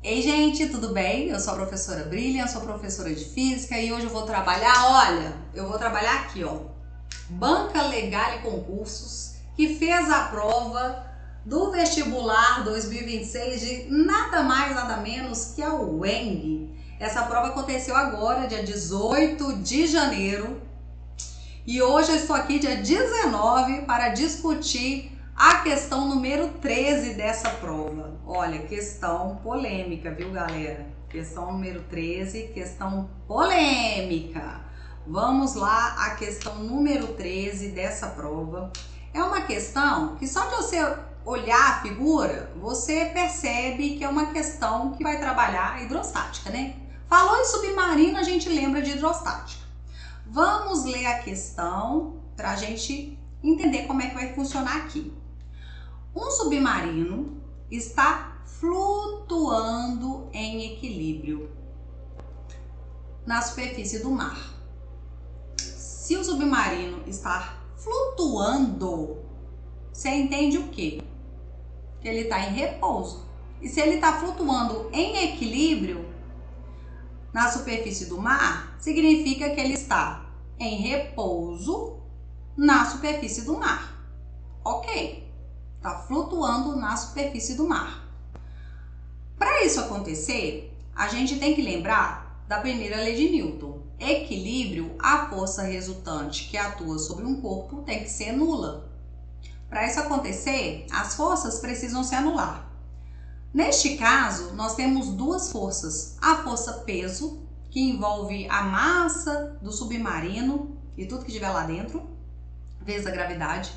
Ei, gente, tudo bem? Eu sou a professora Brilliant, sou professora de física e hoje eu vou trabalhar, aqui, Banca Legal e Concursos, que fez a prova do vestibular 2026 de nada mais, nada menos que a UENG. Essa prova aconteceu agora, dia 18 de janeiro, e hoje eu estou aqui, dia 19, para discutir a questão número 13 dessa prova. Olha, questão polêmica, viu, galera? Questão número 13, questão polêmica. Vamos lá, a questão número 13 dessa prova. É uma questão que só de você olhar a figura, você percebe que é uma questão que vai trabalhar a hidrostática, né? Falou em submarino, a gente lembra de hidrostática. Vamos ler a questão para a gente entender como é que vai funcionar aqui. Um submarino está flutuando em equilíbrio na superfície do mar. Se o submarino está flutuando, você entende o quê? Que ele está em repouso. E se ele está flutuando em equilíbrio na superfície do mar, significa que ele está em repouso na superfície do mar. Ok? Está flutuando na superfície do mar. Para isso acontecer, a gente tem que lembrar da primeira lei de Newton. Equilíbrio, a força resultante que atua sobre um corpo tem que ser nula. Para isso acontecer, as forças precisam se anular. Neste caso, nós temos duas forças. A força peso, que envolve a massa do submarino e tudo que estiver lá dentro, vezes a gravidade.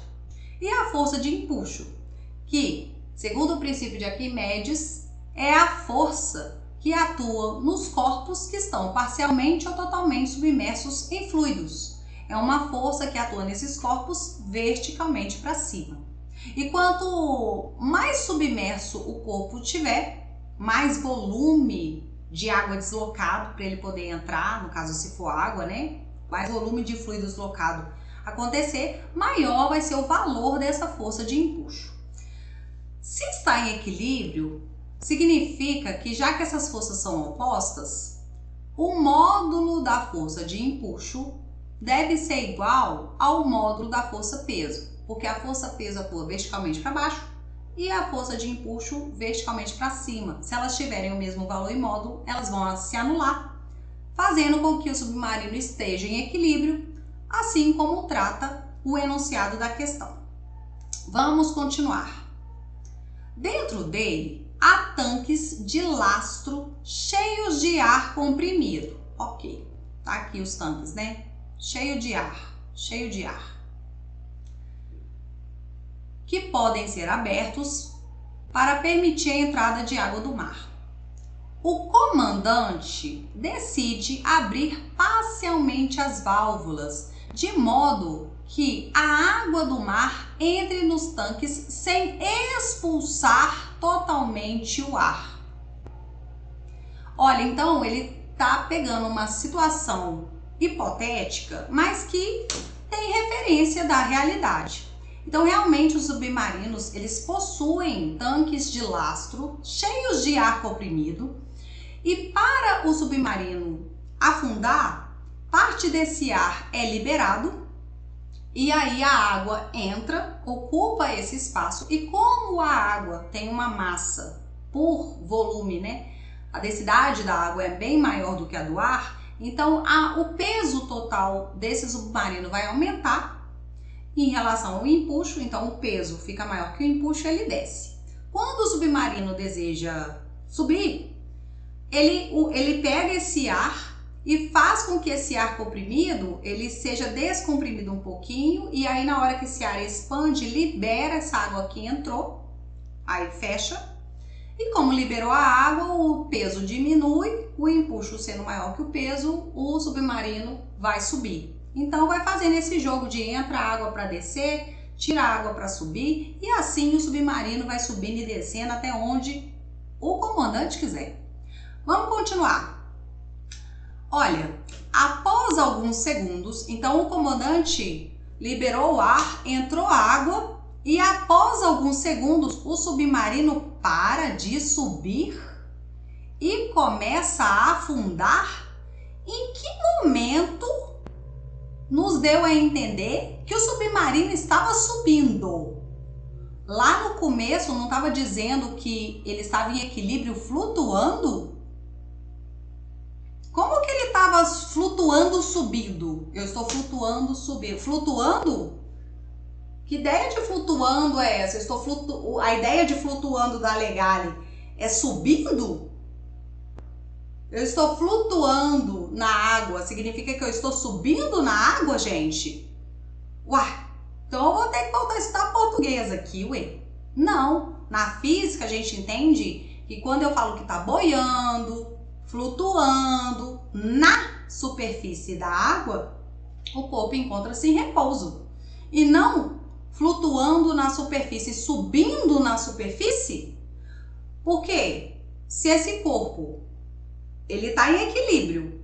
E a força de empuxo, que, segundo o princípio de Arquimedes, é a força que atua nos corpos que estão parcialmente ou totalmente submersos em fluidos. É uma força que atua nesses corpos verticalmente para cima. E quanto mais submerso o corpo tiver, mais volume de água deslocado para ele poder entrar, no caso se for água, né? Mais volume de fluido deslocado acontecer, maior vai ser o valor dessa força de empuxo. Se está em equilíbrio, significa que já que essas forças são opostas, o módulo da força de empuxo deve ser igual ao módulo da força peso, porque a força peso atua verticalmente para baixo e a força de empuxo verticalmente para cima. Se elas tiverem o mesmo valor e módulo, elas vão se anular, fazendo com que o submarino esteja em equilíbrio, assim como trata o enunciado da questão. Vamos continuar. Dentro dele, há tanques de lastro cheios de ar comprimido. Ok, tá aqui os tanques, né? Cheio de ar. Que podem ser abertos para permitir a entrada de água do mar. O comandante decide abrir parcialmente as válvulas, de modo que a água do mar entre nos tanques sem expulsar totalmente o ar. Olha, então ele está pegando uma situação hipotética, mas que tem referência da realidade. Então, realmente, os submarinos, eles possuem tanques de lastro cheios de ar comprimido, e para o submarino afundar, parte desse ar é liberado e aí a água entra, ocupa esse espaço, e como a água tem uma massa por volume, né? A densidade da água é bem maior do que a do ar, então o peso total desse submarino vai aumentar em relação ao empuxo, então o peso fica maior que o empuxo, ele desce. Quando o submarino deseja subir, ele pega esse ar e faz com que esse ar comprimido ele seja descomprimido um pouquinho, e aí na hora que esse ar expande, libera essa água que entrou, aí fecha, e como liberou a água, o peso diminui, o empuxo sendo maior que o peso, o submarino vai subir. Então vai fazendo esse jogo de entra água para descer, tira água para subir, e assim o submarino vai subindo e descendo até onde o comandante quiser. Vamos continuar. Olha, após alguns segundos, então o comandante liberou o ar, entrou água, e após alguns segundos o submarino para de subir e começa a afundar, em que momento nos deu a entender que o submarino estava subindo? Lá no começo não estava dizendo que ele estava em equilíbrio flutuando? Como que ele estava flutuando subindo? Eu estou flutuando subindo. Flutuando? Que ideia de flutuando é essa? A ideia de flutuando da Legale é subindo? Eu estou flutuando na água. Significa que eu estou subindo na água, gente? Uai, então eu vou ter que voltar a estudar português aqui, ué. Não. Na física a gente entende que quando eu falo que está boiando, flutuando na superfície da água, o corpo encontra-se em repouso. E não flutuando na superfície, subindo na superfície. Por quê? Se esse corpo ele está em equilíbrio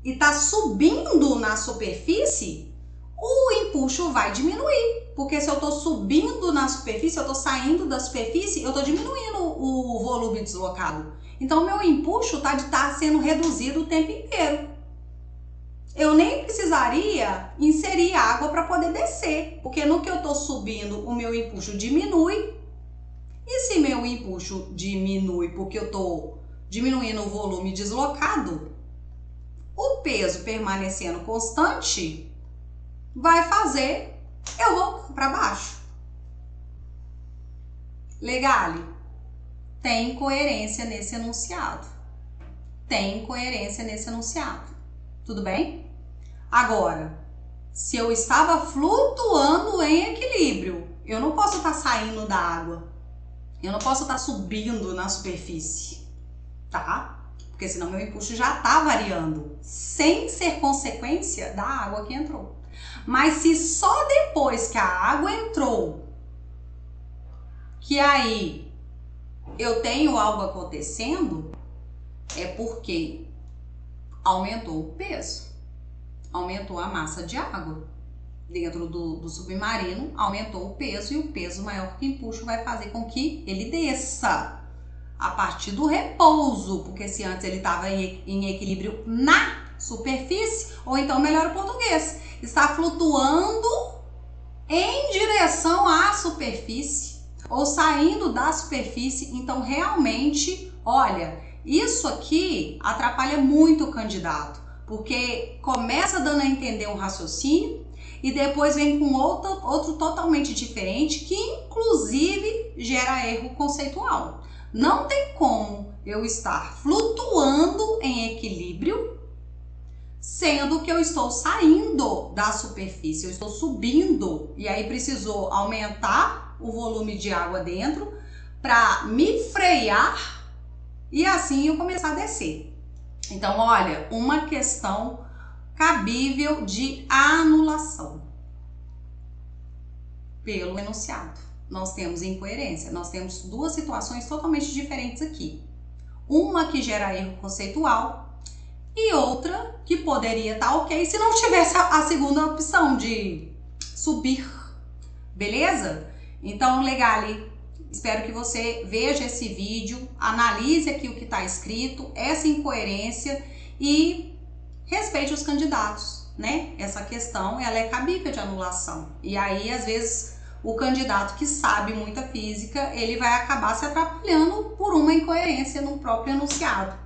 e está subindo na superfície, o empuxo vai diminuir. Porque se eu estou subindo na superfície, eu estou saindo da superfície, eu estou diminuindo o volume deslocado. Então, meu empuxo está sendo reduzido o tempo inteiro. Eu nem precisaria inserir água para poder descer, porque no que eu estou subindo, o meu empuxo diminui. E se meu empuxo diminui porque eu estou diminuindo o volume deslocado, o peso permanecendo constante vai fazer eu voltar para baixo. Legale, tem coerência nesse enunciado. Tem coerência nesse enunciado. Tudo bem? Agora, se eu estava flutuando em equilíbrio, eu não posso estar saindo da água. Eu não posso estar subindo na superfície, tá? Porque senão meu empuxo já está variando, sem ser consequência da água que entrou. Mas se só depois que a água entrou, que aí eu tenho algo acontecendo, é porque aumentou o peso, aumentou a massa de água dentro do submarino, aumentou o peso, e o peso maior que o empuxo vai fazer com que ele desça a partir do repouso, porque se antes ele estava em equilíbrio na superfície, ou então, melhor o português, está flutuando em direção à superfície, ou saindo da superfície. Então, realmente, olha, isso aqui atrapalha muito o candidato, porque começa dando a entender um raciocínio e depois vem com outro totalmente diferente, que inclusive gera erro conceitual. Não tem como eu estar flutuando em equilíbrio, sendo que eu estou saindo da superfície, eu estou subindo, e aí precisou aumentar o volume de água dentro para me frear e assim eu começar a descer. Então, olha, uma questão cabível de anulação pelo enunciado. Nós temos incoerência, nós temos duas situações totalmente diferentes aqui. Uma que gera erro conceitual e outra que poderia estar ok se não tivesse a segunda opção de subir, beleza? Então, Legale, espero que você veja esse vídeo, analise aqui o que está escrito, essa incoerência e respeite os candidatos, né? Essa questão, ela é cabível de anulação. E aí, às vezes, o candidato que sabe muita física, ele vai acabar se atrapalhando por uma incoerência no próprio enunciado.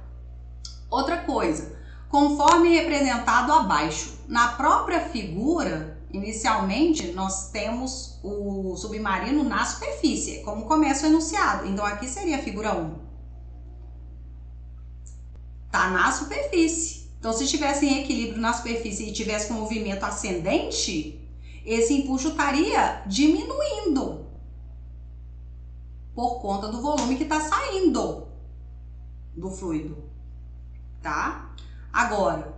Outra coisa, conforme representado abaixo, na própria figura, inicialmente, nós temos o submarino na superfície, como começa o enunciado. Então, aqui seria a figura 1. Tá na superfície. Então, se estivesse em equilíbrio na superfície e tivesse com movimento ascendente, esse empuxo estaria diminuindo por conta do volume que está saindo do fluido, tá? Agora,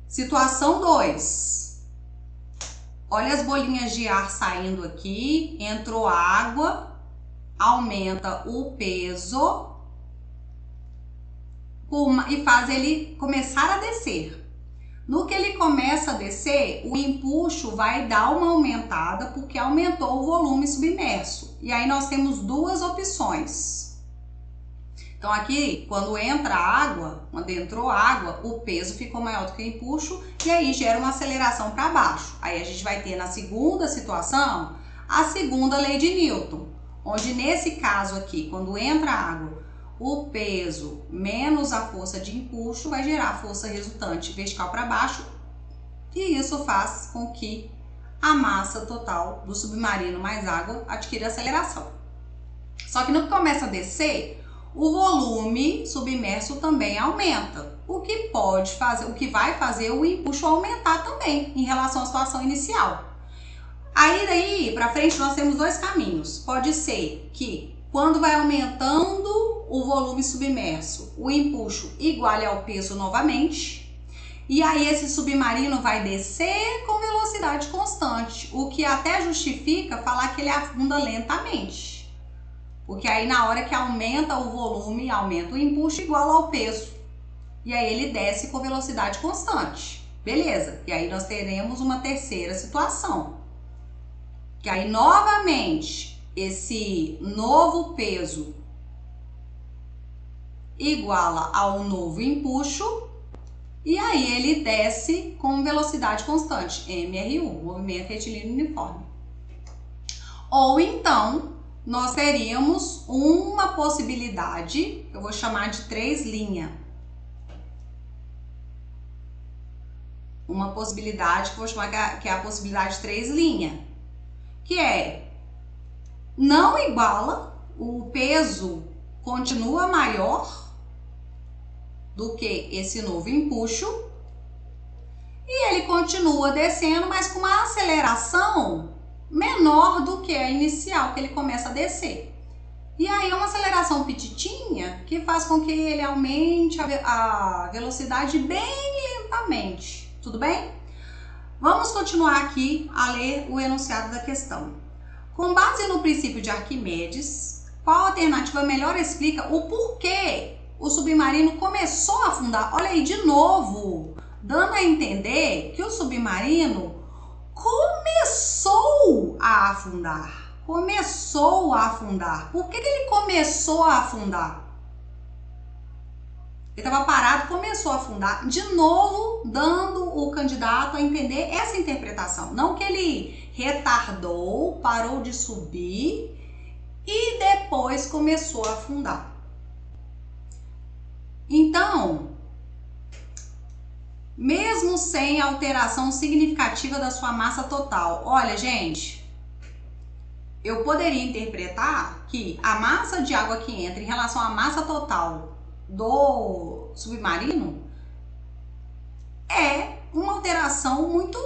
situação 2. Olha as bolinhas de ar saindo aqui, entrou água, aumenta o peso e faz ele começar a descer. No que ele começa a descer, o empuxo vai dar uma aumentada porque aumentou o volume submerso. E aí nós temos duas opções. Então aqui, quando entra água, quando entrou água, o peso ficou maior do que o empuxo e aí gera uma aceleração para baixo. Aí a gente vai ter na segunda situação a segunda lei de Newton, onde nesse caso aqui, quando entra água, o peso menos a força de empuxo vai gerar a força resultante vertical para baixo e isso faz com que a massa total do submarino mais água adquira aceleração. Só que no que começa a descer, o volume submerso também aumenta, o que pode fazer, o que vai fazer o empuxo aumentar também em relação à situação inicial. Aí daí para frente nós temos dois caminhos. Pode ser que quando vai aumentando o volume submerso, o empuxo iguale ao peso novamente, e aí esse submarino vai descer com velocidade constante, o que até justifica falar que ele afunda lentamente. Porque aí na hora que aumenta o volume, aumenta o empuxo igual ao peso. E aí ele desce com velocidade constante. Beleza. E aí nós teremos uma terceira situação. Que aí novamente esse novo peso iguala ao novo empuxo. E aí ele desce com velocidade constante. MR1, movimento retilíneo uniforme. Ou então nós teríamos uma possibilidade, eu vou chamar de 3 linhas. Uma possibilidade que eu vou chamar que é a possibilidade de 3 linhas. Que é, não iguala, o peso continua maior do que esse novo empuxo. E ele continua descendo, mas com uma aceleração menor do que a inicial, que ele começa a descer. E aí é uma aceleração petitinha que faz com que ele aumente a velocidade bem lentamente. Tudo bem? Vamos continuar aqui a ler o enunciado da questão. Com base no princípio de Arquimedes, qual alternativa melhor explica o porquê o submarino começou a afundar? Olha aí, de novo, dando a entender que o submarino começou a afundar. Começou a afundar. Por que ele começou a afundar? Ele estava parado, começou a afundar. De novo, dando o candidato a entender essa interpretação. Não que ele retardou, parou de subir e depois começou a afundar. Então, mesmo sem alteração significativa da sua massa total. Olha, gente, eu poderia interpretar que a massa de água que entra em relação à massa total do submarino é uma alteração muito...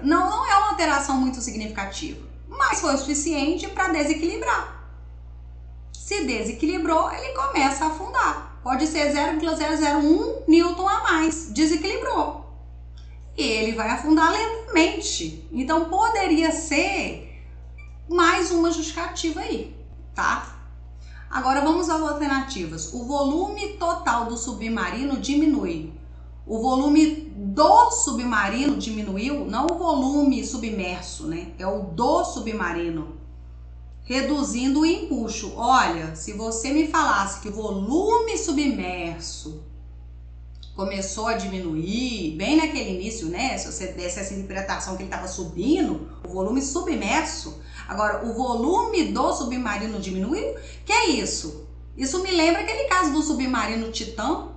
não é uma alteração muito significativa, mas foi o suficiente para desequilibrar. Se desequilibrou, ele começa a afundar. Pode ser 0,001 Newton a mais, desequilibrou. E ele vai afundar lentamente. Então, poderia ser mais uma justificativa aí, tá? Agora, vamos às alternativas. O volume total do submarino diminui. O volume do submarino diminuiu, não o volume submerso, né? É o do submarino. Reduzindo o empuxo. Olha, se você me falasse que o volume submerso começou a diminuir, bem naquele início, né? Se você desse essa interpretação que ele estava subindo, o volume submerso. Agora, o volume do submarino diminuiu? Que é isso? Isso me lembra aquele caso do submarino Titã,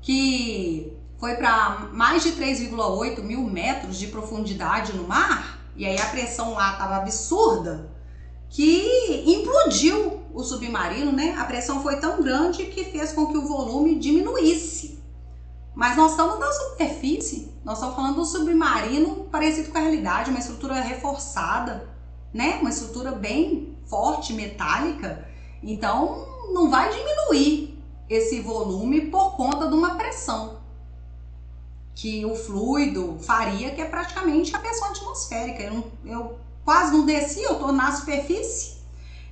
que foi para mais de 3,8 mil metros de profundidade no mar, e aí a pressão lá estava absurda, que implodiu o submarino, né? A pressão foi tão grande que fez com que o volume diminuísse. Mas nós estamos na superfície, nós estamos falando do submarino parecido com a realidade, uma estrutura reforçada, né? Uma estrutura bem forte, metálica. Então, não vai diminuir esse volume por conta de uma pressão que o fluido faria, que é praticamente a pressão atmosférica. Eu quase não desci, eu estou na superfície.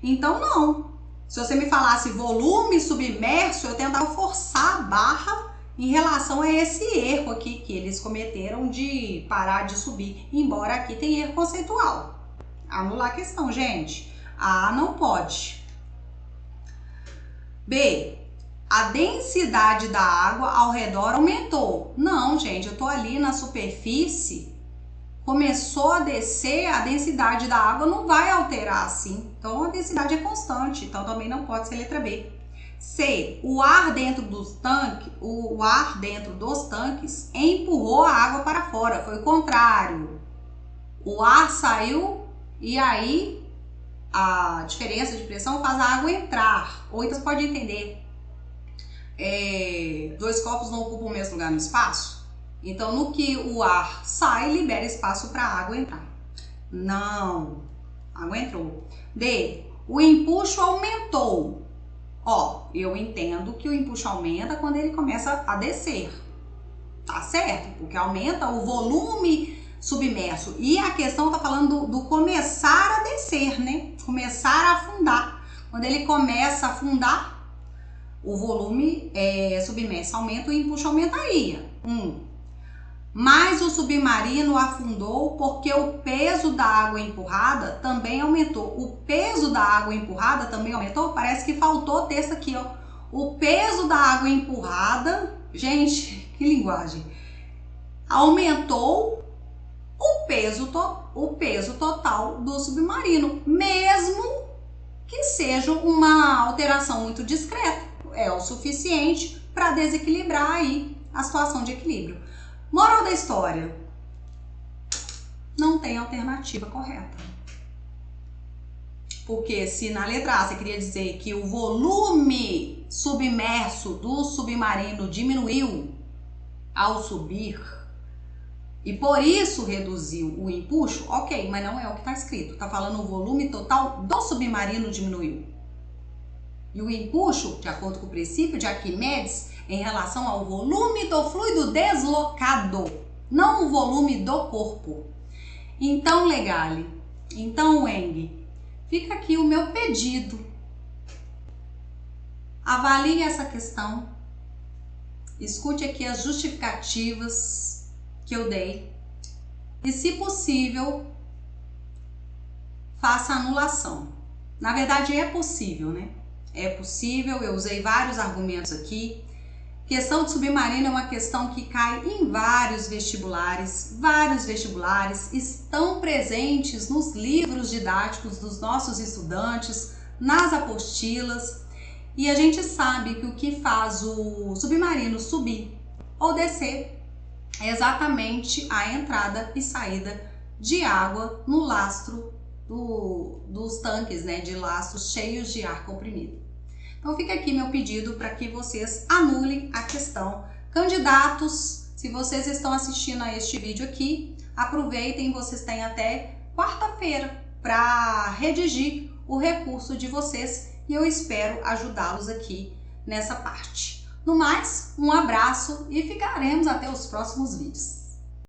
Então, não. Se você me falasse volume submerso, eu tentava forçar a barra em relação a esse erro aqui que eles cometeram de parar de subir. Embora aqui tem erro conceitual. Anular a questão, gente. Ah, não pode. B, a densidade da água ao redor aumentou. Não, gente, eu tô ali na superfície, começou a descer, a densidade da água não vai alterar assim. Então a densidade é constante, então também não pode ser letra B. C, o ar dentro dos tanques empurrou a água para fora. Foi o contrário. O ar saiu e aí a diferença de pressão faz a água entrar. Ou então você pode entender, dois corpos não ocupam o mesmo lugar no espaço. Então, no que o ar sai, libera espaço para a água entrar. Não, a água entrou. D, o empuxo aumentou. Ó, eu entendo que o empuxo aumenta quando ele começa a descer. Tá certo? Porque aumenta o volume submerso. E a questão tá falando do começar a descer, né? Começar a afundar. Quando ele começa a afundar, o volume submerso aumenta, o empuxo aumentaria. Mas o submarino afundou porque o peso da água empurrada também aumentou. O peso da água empurrada também aumentou? Parece que faltou o texto aqui, ó. O peso da água empurrada, gente, que linguagem. Aumentou o peso total do submarino, mesmo que seja uma alteração muito discreta. É o suficiente para desequilibrar aí a situação de equilíbrio. Moral da história: não tem alternativa correta. Porque se na letra A você queria dizer que o volume submerso do submarino diminuiu ao subir e por isso reduziu o empuxo, ok, mas não é o que está escrito. Está falando o volume total do submarino diminuiu. E o empuxo, de acordo com o princípio de Arquimedes, em relação ao volume do fluido deslocado, não o volume do corpo. Então, Legale, então, Weng, fica aqui o meu pedido. Avalie essa questão, escute aqui as justificativas que eu dei e, se possível, faça anulação. Na verdade, é possível, né? É possível, eu usei vários argumentos aqui. Questão de submarino é uma questão que cai em vários vestibulares. Vários vestibulares estão presentes nos livros didáticos dos nossos estudantes, nas apostilas. E a gente sabe que o que faz o submarino subir ou descer é exatamente a entrada e saída de água no lastro dos tanques, né, de lastros cheios de ar comprimido. Então fica aqui meu pedido para que vocês anulem a questão. Candidatos, se vocês estão assistindo a este vídeo aqui, aproveitem, vocês têm até quarta-feira para redigir o recurso de vocês e eu espero ajudá-los aqui nessa parte. No mais, um abraço e ficaremos até os próximos vídeos.